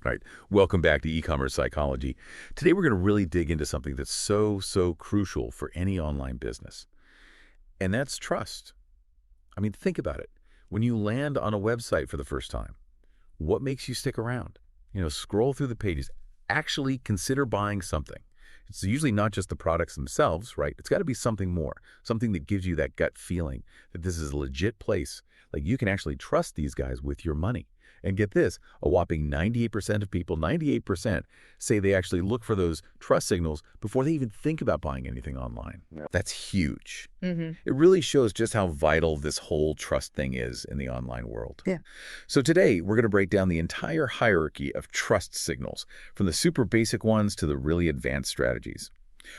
Right. Welcome back to e-commerce psychology. Today we're going to really dig into something that's so crucial for any online business, and that's trust. I mean, think about it. When you land on a website for the first time, what makes you stick around? Scroll through the pages, actually consider buying something. It's usually not just the products themselves, right? It's got to be something more, something that gives you that gut feeling that this is a legit place. Like you can actually trust these guys with your money. And get this, a whopping 98% of people, 98%, say they actually look for those trust signals before they even think about buying anything online. Yeah. That's huge. It really shows just how vital this whole trust thing is in the online world. Yeah. So today, we're going to break down the entire hierarchy of trust signals, from the super basic ones to the really advanced strategies.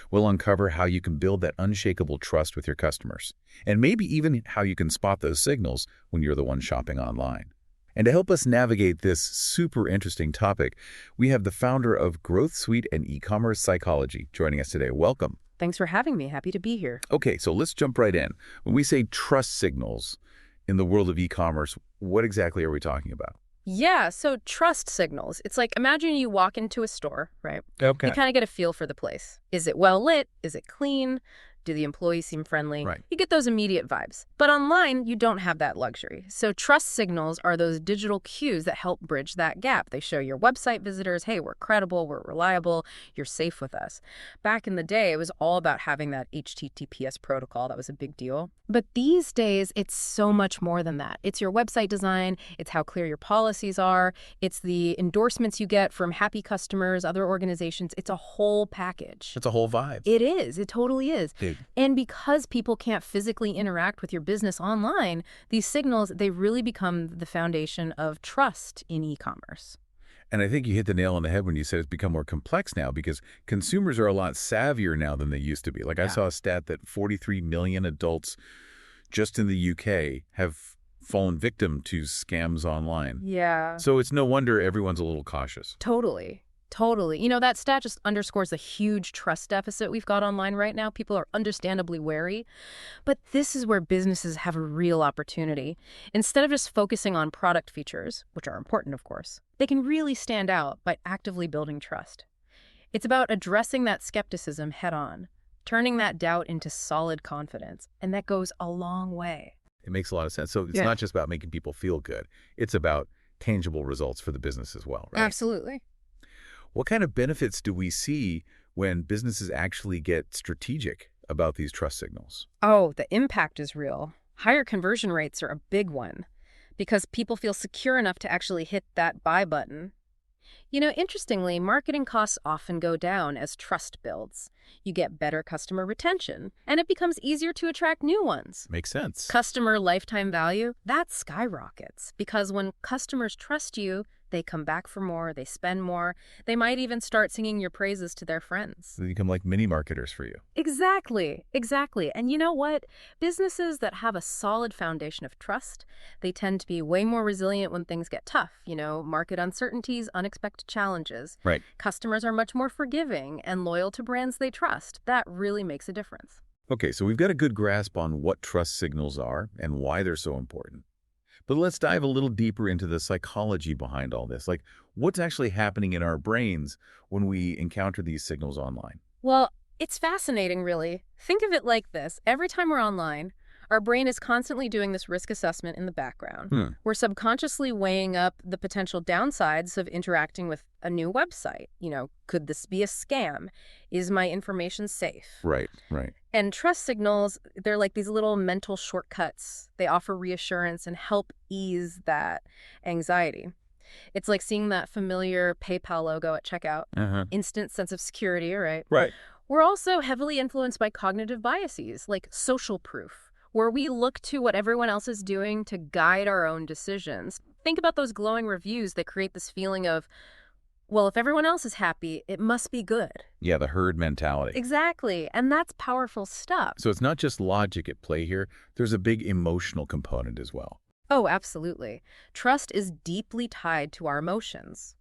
We'll uncover how you can build that unshakable trust with your customers, and maybe even how you can spot those signals when you're the one shopping online. And to help us navigate this super interesting topic, we have the founder of Growth Suite and E-commerce Psychology joining us today. Welcome. Thanks for having me. Happy to be here. Okay, so let's jump right in. When we say trust signals in the world of e-commerce, what exactly are we talking about? Yeah, so trust signals. It's like, imagine you walk into a store, right? Okay. You kind of get a feel for the place. Is it well lit? Is it clean? Do the employees seem friendly? Right. You get those immediate vibes. But online, you don't have that luxury. So trust signals are those digital cues that help bridge that gap. They show your website visitors, hey, we're credible, we're reliable, you're safe with us. Back in the day, it was all about having that HTTPS protocol. That was a big deal. But these days, it's so much more than that. It's your website design, it's how clear your policies are, it's the endorsements you get from happy customers, other organizations. It's a whole package. It's a whole vibe. It is. It totally is. Dude. And because people can't physically interact with your business online, these signals, they really become the foundation of trust in e-commerce. And I think you hit the nail on the head when you said it's become more complex now because consumers are a lot savvier now than they used to be. Like I saw a stat that 43 million adults just in the UK have fallen victim to scams online. Yeah. So it's no wonder everyone's a little cautious. Totally. Totally. That stat just underscores the huge trust deficit we've got online right now. People are understandably wary. But this is where businesses have a real opportunity. Instead of just focusing on product features, which are important, of course, they can really stand out by actively building trust. It's about addressing that skepticism head on, turning that doubt into solid confidence, and that goes a long way. It makes a lot of sense. So it's not just about making people feel good. It's about tangible results for the business as well, right? Absolutely. What kind of benefits do we see when businesses actually get strategic about these trust signals? Oh, the impact is real. Higher conversion rates are a big one because people feel secure enough to actually hit that buy button. Interestingly, marketing costs often go down as trust builds. You get better customer retention, and it becomes easier to attract new ones. Makes sense. Customer lifetime value, that skyrockets because when customers trust you, they come back for more, they spend more. They might even start singing your praises to their friends. They become like mini marketers for you. Exactly. And you know what? Businesses that have a solid foundation of trust, they tend to be way more resilient when things get tough. Market uncertainties, unexpected challenges. Right. Customers are much more forgiving and loyal to brands they trust. That really makes a difference. Okay, so we've got a good grasp on what trust signals are and why they're so important. But let's dive a little deeper into the psychology behind all this. Like, what's actually happening in our brains when we encounter these signals online? Well, it's fascinating, really. Think of it like this. Every time we're online, our brain is constantly doing this risk assessment in the background. We're subconsciously weighing up the potential downsides of interacting with a new website. Could this be a scam? Is my information safe? Right. And trust signals, they're like these little mental shortcuts. They offer reassurance and help ease that anxiety. It's like seeing that familiar PayPal logo at checkout. Instant sense of security, right? Right. We're also heavily influenced by cognitive biases, like social proof, where we look to what everyone else is doing to guide our own decisions. Think about those glowing reviews that create this feeling of, well, if everyone else is happy, it must be good. Yeah, the herd mentality. Exactly. And that's powerful stuff. So it's not just logic at play here. There's a big emotional component as well. Oh, absolutely. Trust is deeply tied to our emotions.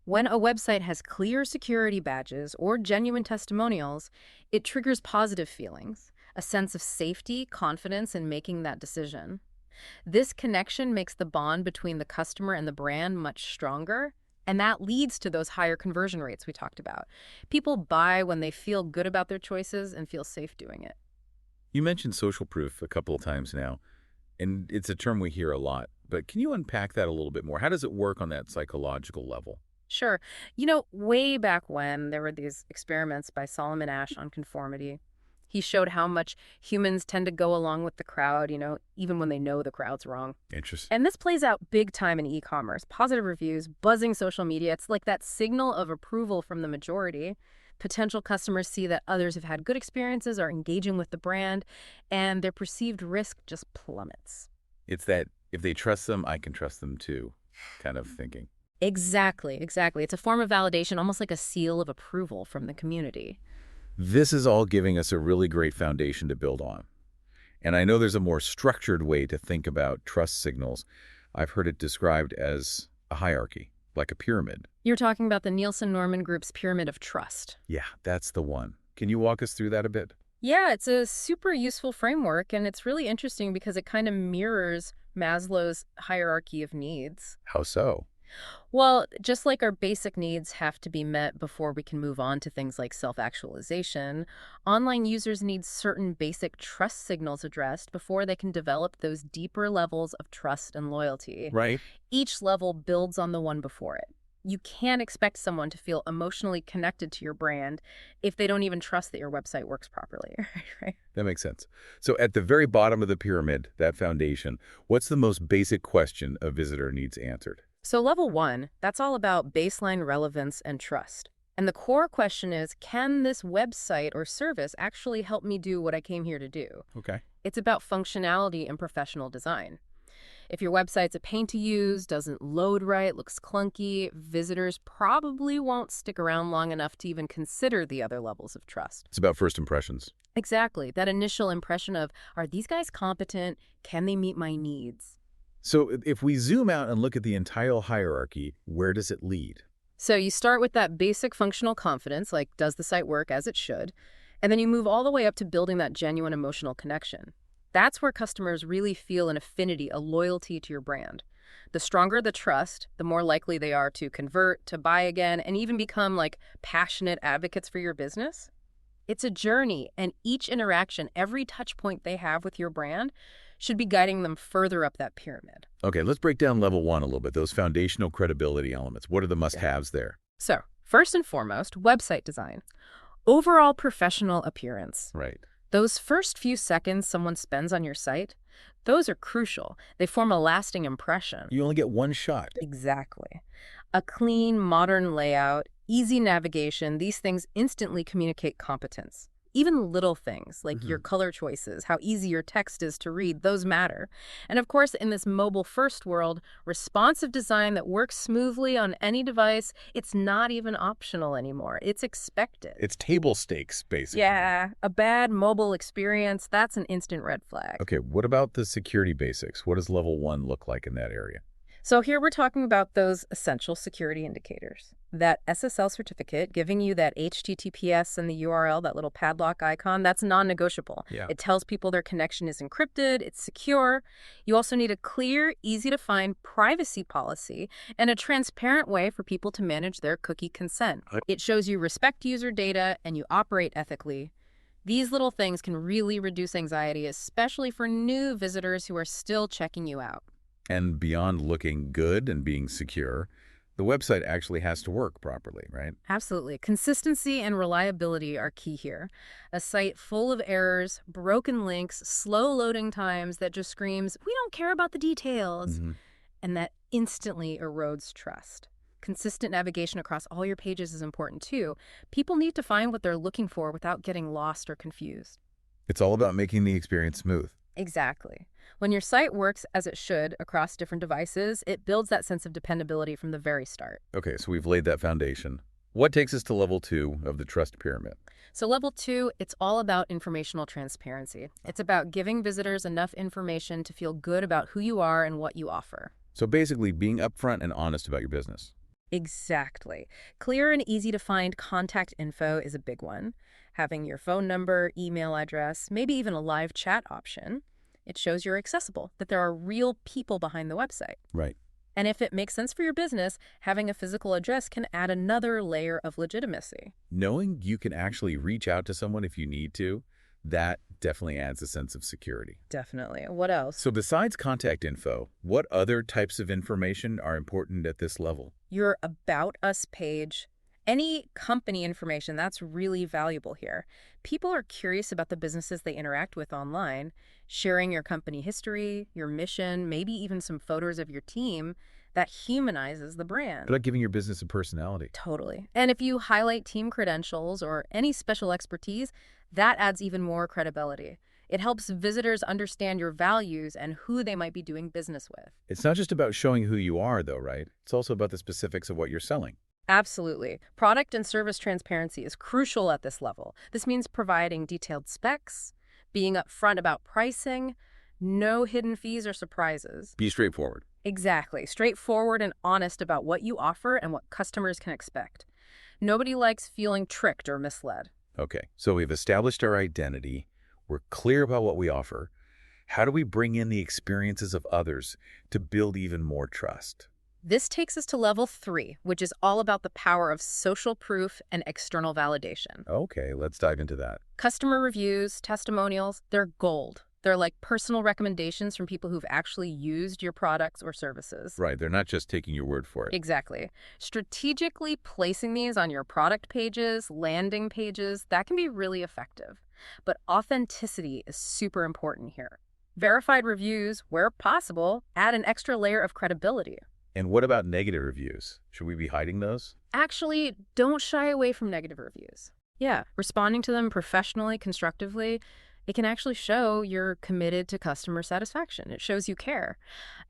When a website has clear security badges or genuine testimonials, it triggers positive feelings, a sense of safety, confidence in making that decision. This connection makes the bond between the customer and the brand much stronger, And that leads to those higher conversion rates we talked about. People buy when they feel good about their choices and feel safe doing it. You mentioned social proof a couple of times now, and it's a term we hear a lot. But can you unpack that a little bit more? How does it work on that psychological level? Sure. Way back when, there were these experiments by Solomon Asch on conformity. He showed how much humans tend to go along with the crowd, even when they know the crowd's wrong. Interesting. And this plays out big time in e-commerce. Positive reviews, buzzing social media. It's like that signal of approval from the majority. Potential customers see that others have had good experiences, are engaging with the brand, and their perceived risk just plummets. It's that if they trust them, I can trust them too kind of thinking. Exactly, exactly. It's a form of validation, almost like a seal of approval from the community. This is all giving us a really great foundation to build on. And I know there's a more structured way to think about trust signals. I've heard it described as a hierarchy, like a pyramid. You're talking about the Nielsen-Norman Group's Pyramid of Trust. Yeah, that's the one. Can you walk us through that a bit? Yeah, it's a super useful framework, and it's really interesting because it kind of mirrors Maslow's hierarchy of needs. How so? Well, just like our basic needs have to be met before we can move on to things like self-actualization, online users need certain basic trust signals addressed before they can develop those deeper levels of trust and loyalty. Right. Each level builds on the one before it. You can't expect someone to feel emotionally connected to your brand if they don't even trust that your website works properly, right? That makes sense. So at the very bottom of the pyramid, that foundation, what's the most basic question a visitor needs answered? So level 1, that's all about baseline relevance and trust. And the core question is, can this website or service actually help me do what I came here to do? Okay. It's about functionality and professional design. If your website's a pain to use, doesn't load right, looks clunky, visitors probably won't stick around long enough to even consider the other levels of trust. It's about first impressions. Exactly. That initial impression of, are these guys competent? Can they meet my needs? So if we zoom out and look at the entire hierarchy, where does it lead? So you start with that basic functional confidence, like does the site work as it should? And then you move all the way up to building that genuine emotional connection. That's where customers really feel an affinity, a loyalty to your brand. The stronger the trust, the more likely they are to convert, to buy again, and even become like passionate advocates for your business. It's a journey, and each interaction, every touch point they have with your brand should be guiding them further up that pyramid. Okay, let's break down level 1 a little bit, those foundational credibility elements. What are the must-haves there? So, first and foremost, website design. Overall professional appearance. Right. Those first few seconds someone spends on your site, those are crucial. They form a lasting impression. You only get one shot. Exactly. A clean, modern layout, easy navigation, these things instantly communicate competence. Even little things like your color choices, how easy your text is to read, those matter. And of course, in this mobile-first world, responsive design that works smoothly on any device, it's not even optional anymore. It's expected. It's table stakes, basically. Yeah, a bad mobile experience, that's an instant red flag. Okay, what about the security basics? What does level 1 look like in that area? So here we're talking about those essential security indicators. That SSL certificate giving you that HTTPS and the URL, that little padlock icon, that's non-negotiable. Yeah. It tells people their connection is encrypted, it's secure. You also need a clear, easy-to-find privacy policy and a transparent way for people to manage their cookie consent. It shows you respect user data and you operate ethically. These little things can really reduce anxiety, especially for new visitors who are still checking you out. And beyond looking good and being secure, the website actually has to work properly, right? Absolutely. Consistency and reliability are key here. A site full of errors, broken links, slow loading times that just screams, we don't care about the details, and that instantly erodes trust. Consistent navigation across all your pages is important too. People need to find what they're looking for without getting lost or confused. It's all about making the experience smooth. Exactly. When your site works as it should across different devices, it builds that sense of dependability from the very start. Okay, so we've laid that foundation. What takes us to level 2 of the trust pyramid? So level 2, it's all about informational transparency. It's about giving visitors enough information to feel good about who you are and what you offer. So basically being upfront and honest about your business. Exactly. Clear and easy to find contact info is a big one. Having your phone number, email address, maybe even a live chat option. It shows you're accessible, that there are real people behind the website. Right. And if it makes sense for your business, having a physical address can add another layer of legitimacy. Knowing you can actually reach out to someone if you need to, that definitely adds a sense of security. Definitely. What else? So besides contact info, what other types of information are important at this level? Your About Us page, any company information, that's really valuable here. People are curious about the businesses they interact with online. Sharing your company history, your mission, maybe even some photos of your team, that humanizes the brand. About giving your business a personality. Totally. And if you highlight team credentials or any special expertise, that adds even more credibility. It helps visitors understand your values and who they might be doing business with. It's not just about showing who you are, though, right? It's also about the specifics of what you're selling. Absolutely. Product and service transparency is crucial at this level. This means providing detailed specs, being upfront about pricing, no hidden fees or surprises. Be straightforward. Exactly. Straightforward and honest about what you offer and what customers can expect. Nobody likes feeling tricked or misled. Okay, so we've established our identity. We're clear about what we offer. How do we bring in the experiences of others to build even more trust? This takes us to level 3, which is all about the power of social proof and external validation. Okay, let's dive into that. Customer reviews, testimonials, they're gold. They're like personal recommendations from people who've actually used your products or services. Right, they're not just taking your word for it. Exactly. Strategically placing these on your product pages, landing pages, that can be really effective. But authenticity is super important here. Verified reviews, where possible, add an extra layer of credibility. And what about negative reviews? Should we be hiding those? Actually, don't shy away from negative reviews. Yeah, responding to them professionally, constructively, it can actually show you're committed to customer satisfaction. It shows you care.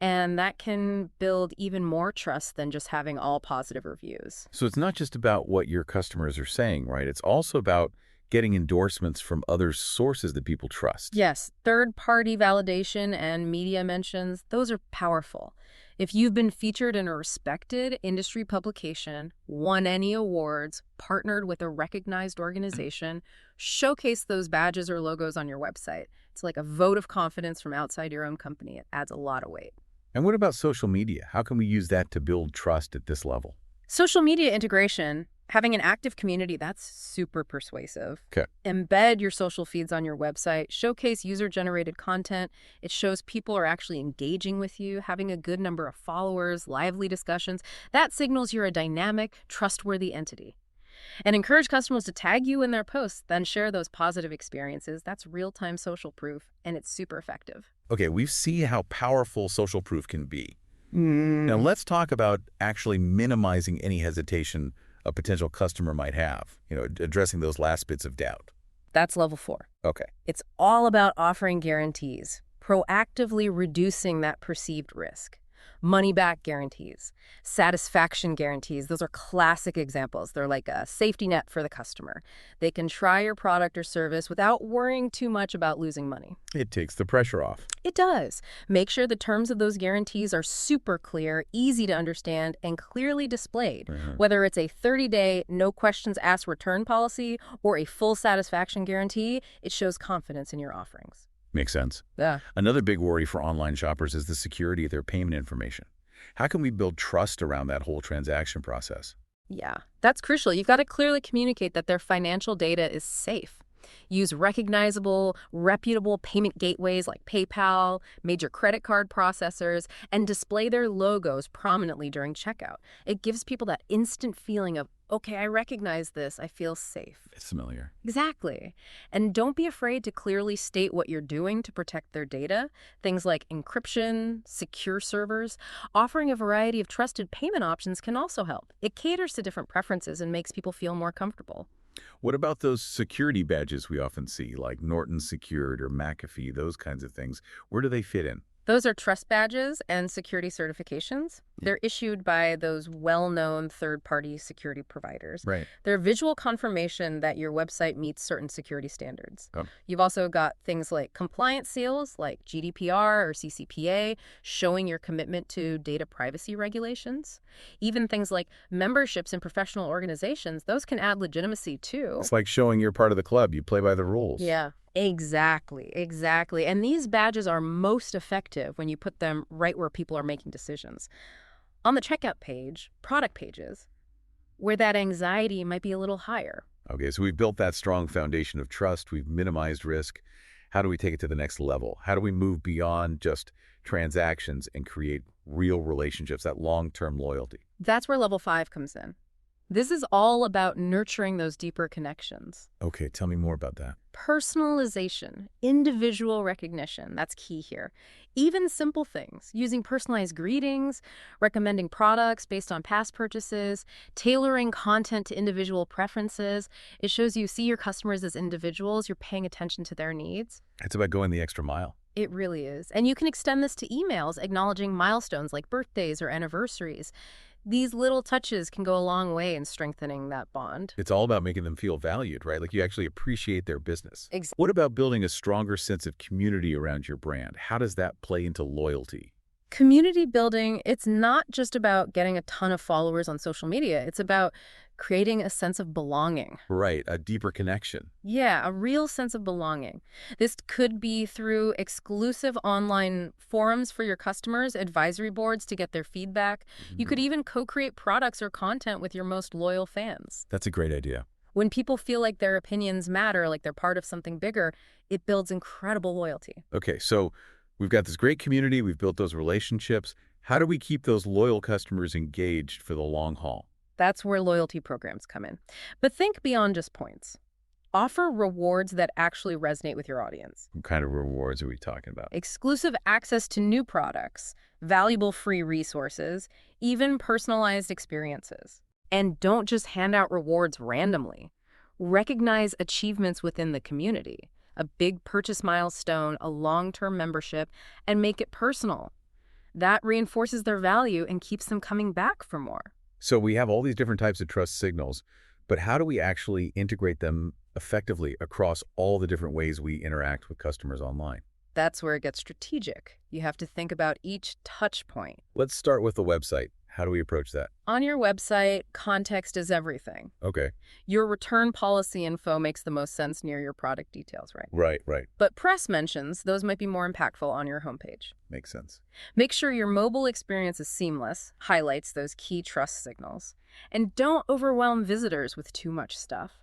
And that can build even more trust than just having all positive reviews. So it's not just about what your customers are saying, right? It's also about getting endorsements from other sources that people trust. Yes, third-party validation and media mentions, those are powerful. If you've been featured in a respected industry publication, won any awards, partnered with a recognized organization, showcase those badges or logos on your website. It's like a vote of confidence from outside your own company. It adds a lot of weight. And what about social media? How can we use that to build trust at this level? Social media integration, having an active community, that's super persuasive. Okay. Embed your social feeds on your website, showcase user-generated content. It shows people are actually engaging with you, having a good number of followers, lively discussions. That signals you're a dynamic, trustworthy entity. And encourage customers to tag you in their posts, then share those positive experiences. That's real-time social proof, and it's super effective. Okay, we've seen how powerful social proof can be. Now let's talk about actually minimizing any hesitation a potential customer might have, addressing those last bits of doubt. That's level 4. Okay. It's all about offering guarantees, proactively reducing that perceived risk. Money-back guarantees, satisfaction guarantees, those are classic examples. They're like a safety net for the customer. They can try your product or service without worrying too much about losing money. It takes the pressure off. It does. Make sure the terms of those guarantees are super clear, easy to understand, and clearly displayed. Whether it's a 30-day, no questions asked return policy or a full satisfaction guarantee, it shows confidence in your offerings. Makes sense. Yeah. Another big worry for online shoppers is the security of their payment information. How can we build trust around that whole transaction process? Yeah, that's crucial. You've got to clearly communicate that their financial data is safe. Use recognizable, reputable payment gateways like PayPal, major credit card processors, and display their logos prominently during checkout. It gives people that instant feeling of, okay, I recognize this, I feel safe. It's familiar. Exactly. And don't be afraid to clearly state what you're doing to protect their data. Things like encryption, secure servers. Offering a variety of trusted payment options can also help. It caters to different preferences and makes people feel more comfortable. What about those security badges we often see, like Norton Secured or McAfee, those kinds of things? Where do they fit in? Those are trust badges and security certifications. They're issued by those well-known third-party security providers. Right. They're visual confirmation that your website meets certain security standards. Oh. You've also got things like compliance seals, like GDPR or CCPA, showing your commitment to data privacy regulations. Even things like memberships in professional organizations, those can add legitimacy too. It's like showing you're part of the club. You play by the rules. Yeah. Exactly. And these badges are most effective when you put them right where people are making decisions. On the checkout page, product pages, where that anxiety might be a little higher. Okay, so we've built that strong foundation of trust. We've minimized risk. How do we take it to the next level? How do we move beyond just transactions and create real relationships, that long-term loyalty? That's where level 5 comes in. This is all about nurturing those deeper connections. Okay, tell me more about that. Personalization, individual recognition, that's key here. Even simple things, using personalized greetings, recommending products based on past purchases, tailoring content to individual preferences. It shows you see your customers as individuals, you're paying attention to their needs. It's about going the extra mile. It really is. And you can extend this to emails, acknowledging milestones like birthdays or anniversaries. These little touches can go a long way in strengthening that bond. It's all about making them feel valued, right? Like you actually appreciate their business. Exactly. What about building a stronger sense of community around your brand? How does that play into loyalty? Community building, it's not just about getting a ton of followers on social media. It's about creating a sense of belonging. Right, a deeper connection. Yeah, a real sense of belonging. This could be through exclusive online forums for your customers, advisory boards to get their feedback. You could even co-create products or content with your most loyal fans. That's a great idea. When people feel like their opinions matter, like they're part of something bigger, it builds incredible loyalty. Okay, so we've got this great community. We've built those relationships. How do we keep those loyal customers engaged for the long haul? That's where loyalty programs come in. But think beyond just points. Offer rewards that actually resonate with your audience. What kind of rewards are we talking about? Exclusive access to new products, valuable free resources, even personalized experiences. And don't just hand out rewards randomly. Recognize achievements within the community, a big purchase milestone, a long-term membership, and make it personal. That reinforces their value and keeps them coming back for more. So we have all these different types of trust signals, but how do we actually integrate them effectively across all the different ways we interact with customers online? That's where it gets strategic. You have to think about each touch point. Let's start with the website. How do we approach that? On your website, context is everything. Okay. Your return policy info makes the most sense near your product details, right? Right. But press mentions, those might be more impactful on your homepage. Makes sense. Make sure your mobile experience is seamless, highlights those key trust signals. And don't overwhelm visitors with too much stuff.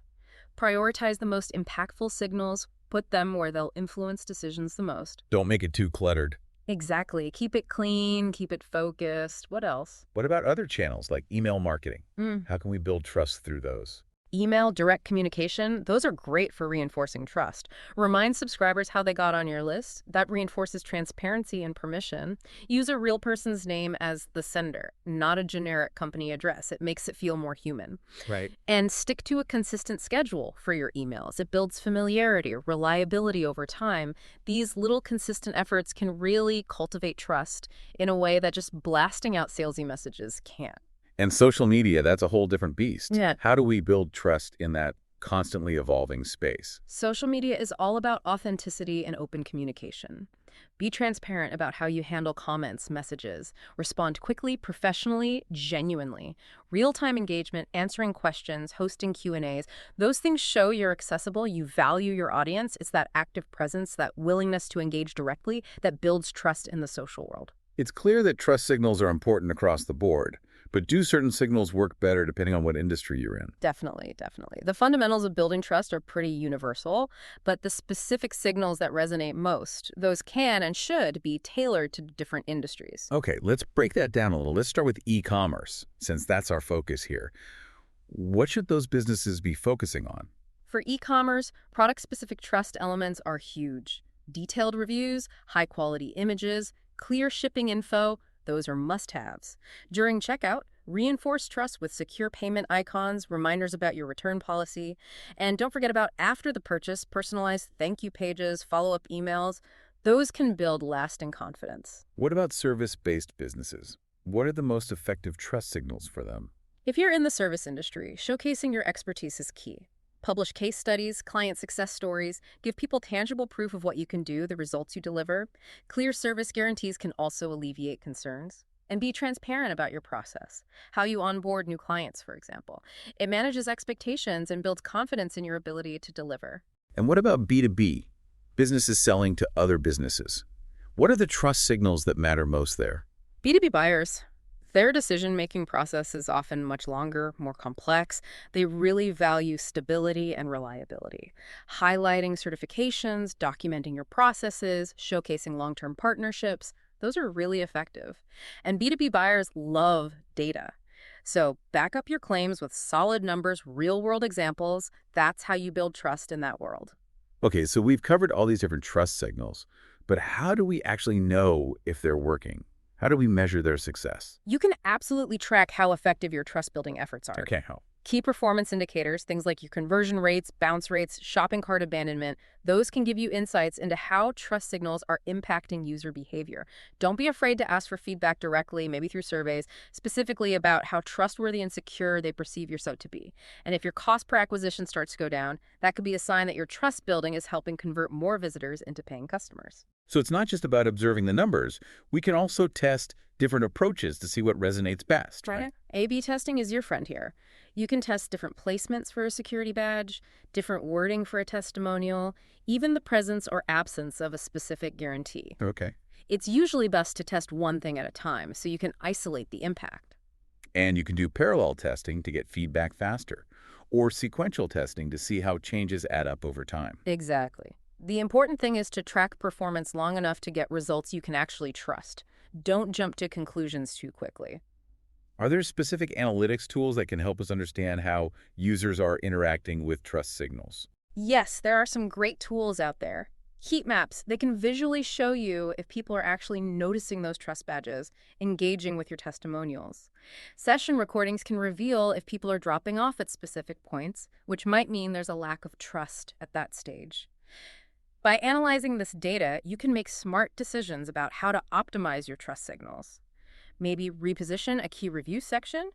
Prioritize the most impactful signals, put them where they'll influence decisions the most. Don't make it too cluttered. Exactly. Keep it clean, keep it focused. What else? What about other channels like email marketing? Mm. How can we build trust through those? Email, direct communication, those are great for reinforcing trust. Remind subscribers how they got on your list. That reinforces transparency and permission. Use a real person's name as the sender, not a generic company address. It makes it feel more human. Right. And stick to a consistent schedule for your emails. It builds familiarity, reliability over time. These little consistent efforts can really cultivate trust in a way that just blasting out salesy messages can't. And social media, that's a whole different beast. Yeah. How do we build trust in that constantly evolving space? Social media is all about authenticity and open communication. Be transparent about how you handle comments, messages. Respond quickly, professionally, genuinely. Real-time engagement, answering questions, hosting Q&As. Those things show you're accessible, you value your audience. It's that active presence, that willingness to engage directly that builds trust in the social world. It's clear that trust signals are important across the board, but do certain signals work better depending on what industry you're in? Definitely. The fundamentals of building trust are pretty universal, but the specific signals that resonate most, those can and should be tailored to different industries. Okay, let's break that down a little. Let's start with e-commerce, since that's our focus here. What should those businesses be focusing on? For e-commerce, product-specific trust elements are huge. Detailed reviews, high-quality images, clear shipping info, those are must-haves. During checkout, reinforce trust with secure payment icons, reminders about your return policy, and don't forget about after the purchase, personalized thank you pages, follow-up emails. Those can build lasting confidence. What about service-based businesses? What are the most effective trust signals for them? If you're in the service industry, showcasing your expertise is key. Publish case studies, client success stories, give people tangible proof of what you can do, the results you deliver. Clear service guarantees can also alleviate concerns. And be transparent about your process, how you onboard new clients, for example. It manages expectations and builds confidence in your ability to deliver. And what about B2B, businesses selling to other businesses? What are the trust signals that matter most there? B2B buyers, Their decision-making process is often much longer, more complex. They really value stability and reliability. Highlighting certifications, documenting your processes, showcasing long-term partnerships, those are really effective. And B2B buyers love data. So back up your claims with solid numbers, real-world examples. That's how you build trust in that world. Okay, so we've covered all these different trust signals, but how do we actually know if they're working? How do we measure their success? You can absolutely track how effective your trust-building efforts are. Okay, how? Key performance indicators, things like your conversion rates, bounce rates, shopping cart abandonment, those can give you insights into how trust signals are impacting user behavior. Don't be afraid to ask for feedback directly, maybe through surveys, specifically about how trustworthy and secure they perceive your site to be. And if your cost per acquisition starts to go down, that could be a sign that your trust building is helping convert more visitors into paying customers. So it's not just about observing the numbers. We can also test different approaches to see what resonates best, right? A/B testing is your friend here. You can test different placements for a security badge, different wording for a testimonial, even the presence or absence of a specific guarantee. Okay. It's usually best to test one thing at a time so you can isolate the impact. And you can do parallel testing to get feedback faster, or sequential testing to see how changes add up over time. Exactly. The important thing is to track performance long enough to get results you can actually trust. Don't jump to conclusions too quickly. Are there specific analytics tools that can help us understand how users are interacting with trust signals? Yes, there are some great tools out there. Heat maps, they can visually show you if people are actually noticing those trust badges, engaging with your testimonials. Session recordings can reveal if people are dropping off at specific points, which might mean there's a lack of trust at that stage. By analyzing this data, you can make smart decisions about how to optimize your trust signals. Maybe reposition a key review section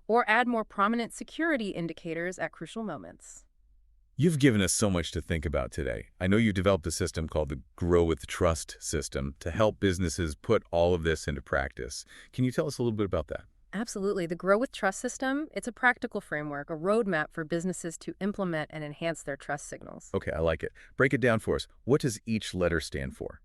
or add more prominent security indicators at crucial moments. You've given us so much to think about today. I know you developed a system called the Grow with Trust system to help businesses put all of this into practice. Can you tell us a little bit about that? Absolutely. The Grow with Trust system, it's a practical framework, a roadmap for businesses to implement and enhance their trust signals. Okay, I like it. Break it down for us. What does each letter stand for?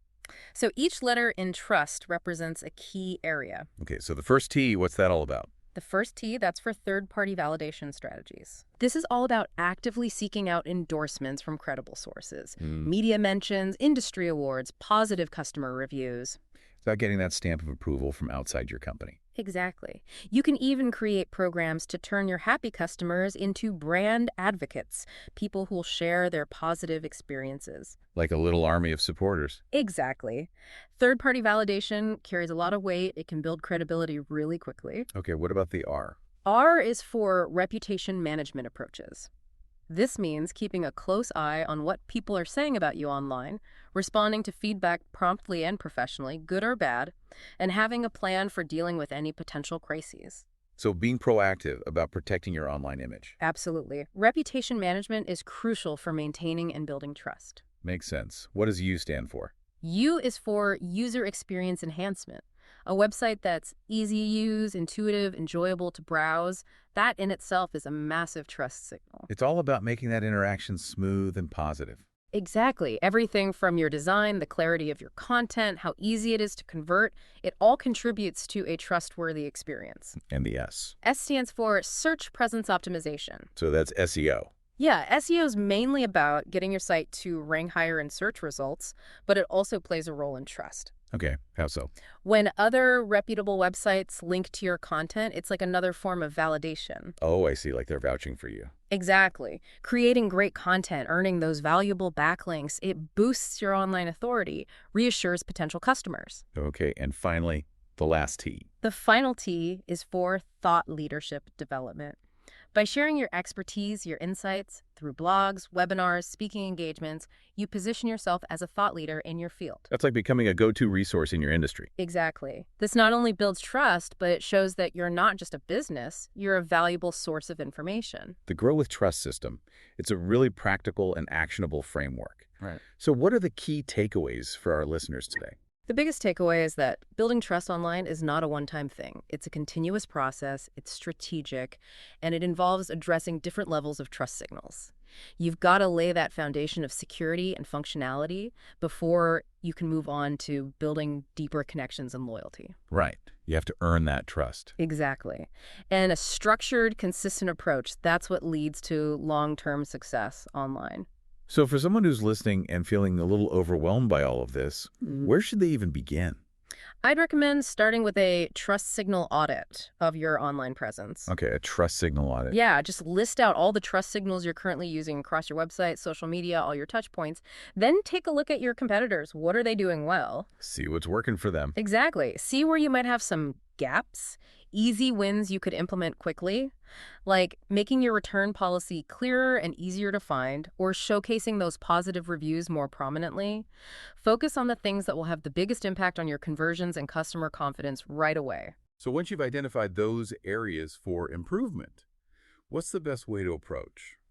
So each letter in trust represents a key area. Okay, so the first T, what's that all about? The first T, that's for third-party validation strategies. This is all about actively seeking out endorsements from credible sources. Media mentions, industry awards, positive customer reviews. It's about getting that stamp of approval from outside your company. Exactly. You can even create programs to turn your happy customers into brand advocates, people who'll share their positive experiences. Like a little army of supporters. Exactly. Third-party validation carries a lot of weight. It can build credibility really quickly. Okay, what about the R? R is for reputation management approaches. This means keeping a close eye on what people are saying about you online, responding to feedback promptly and professionally, good or bad, and having a plan for dealing with any potential crises. So being proactive about protecting your online image. Absolutely. Reputation management is crucial for maintaining and building trust. Makes sense. What does U stand for? U is for user experience enhancement. A website that's easy to use, intuitive, enjoyable to browse, that in itself is a massive trust signal. It's all about making that interaction smooth and positive. Exactly. Everything from your design, the clarity of your content, how easy it is to convert, it all contributes to a trustworthy experience. And the S. S stands for search presence optimization. So that's SEO. Yeah, SEO is mainly about getting your site to rank higher in search results, but it also plays a role in trust. Okay, how so? When other reputable websites link to your content, it's like another form of validation. Oh, I see, like they're vouching for you. Exactly. Creating great content, earning those valuable backlinks, it boosts your online authority, reassures potential customers. Okay, and finally, the last T. The final T is for thought leadership development. By sharing your expertise, your insights, through blogs, webinars, speaking engagements, you position yourself as a thought leader in your field. That's like becoming a go-to resource in your industry. Exactly. This not only builds trust, but it shows that you're not just a business, you're a valuable source of information. The Grow with Trust system, it's a really practical and actionable framework. Right. So what are the key takeaways for our listeners today? The biggest takeaway is that building trust online is not a one-time thing. It's a continuous process, it's strategic, and it involves addressing different levels of trust signals. You've got to lay that foundation of security and functionality before you can move on to building deeper connections and loyalty. Right. You have to earn that trust. Exactly. And a structured, consistent approach, that's what leads to long-term success online. So for someone who's listening and feeling a little overwhelmed by all of this, where should they even begin? I'd recommend starting with a trust signal audit of your online presence. Okay, a trust signal audit. Yeah, just list out all the trust signals you're currently using across your website, social media, all your touch points. Then take a look at your competitors. What are they doing well? See what's working for them. Exactly. See where you might have some gaps, easy wins you could implement quickly, like making your return policy clearer and easier to find, or showcasing those positive reviews more prominently. Focus on the things that will have the biggest impact on your conversions and customer confidence right away. So once you've identified those areas for improvement, what's the best way to approach?